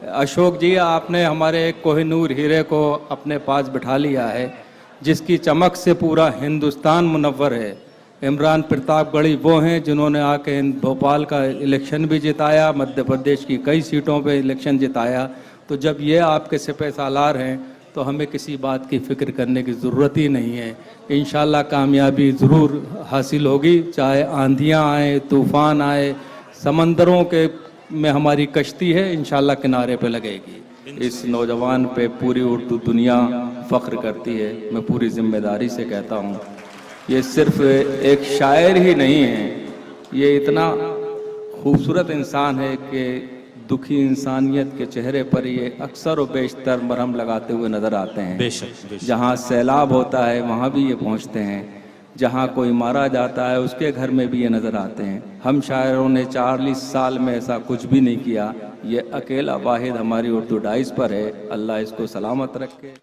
अशोक जी, आपने हमारे कोहिनूर हीरे को अपने पास बिठा लिया है, जिसकी चमक से पूरा हिंदुस्तान मुनव्वर है। इमरान प्रतापगढ़ी वो हैं जिन्होंने आके भोपाल का इलेक्शन भी जिताया, मध्य प्रदेश की कई सीटों पे इलेक्शन जिताया। तो जब ये आपके सिपह सालार हैं तो हमें किसी बात की फ़िक्र करने की ज़रूरत ही नहीं है। इंशाल्लाह कामयाबी ज़रूर हासिल होगी, चाहे आंधियाँ आए, तूफ़ान आए, समंदरों के में हमारी कश्ती है, इंशाल्लाह किनारे पे लगेगी। इस नौजवान पे पूरी उर्दू दुनिया फ़ख्र करती है। मैं पूरी जिम्मेदारी से कहता हूँ, ये सिर्फ एक शायर ही नहीं है, ये इतना खूबसूरत इंसान है कि दुखी इंसानियत के चेहरे पर ये अक्सर और बेशतर मरहम लगाते हुए नज़र आते हैं। बेशक। जहाँ सैलाब होता है वहाँ भी ये पहुँचते हैं, जहाँ कोई मारा जाता है उसके घर में भी ये नज़र आते हैं। हम शायरों ने 40 साल में ऐसा कुछ भी नहीं किया, ये अकेला वाहिद हमारी उर्दू डाइस पर है। अल्लाह इसको सलामत रखे।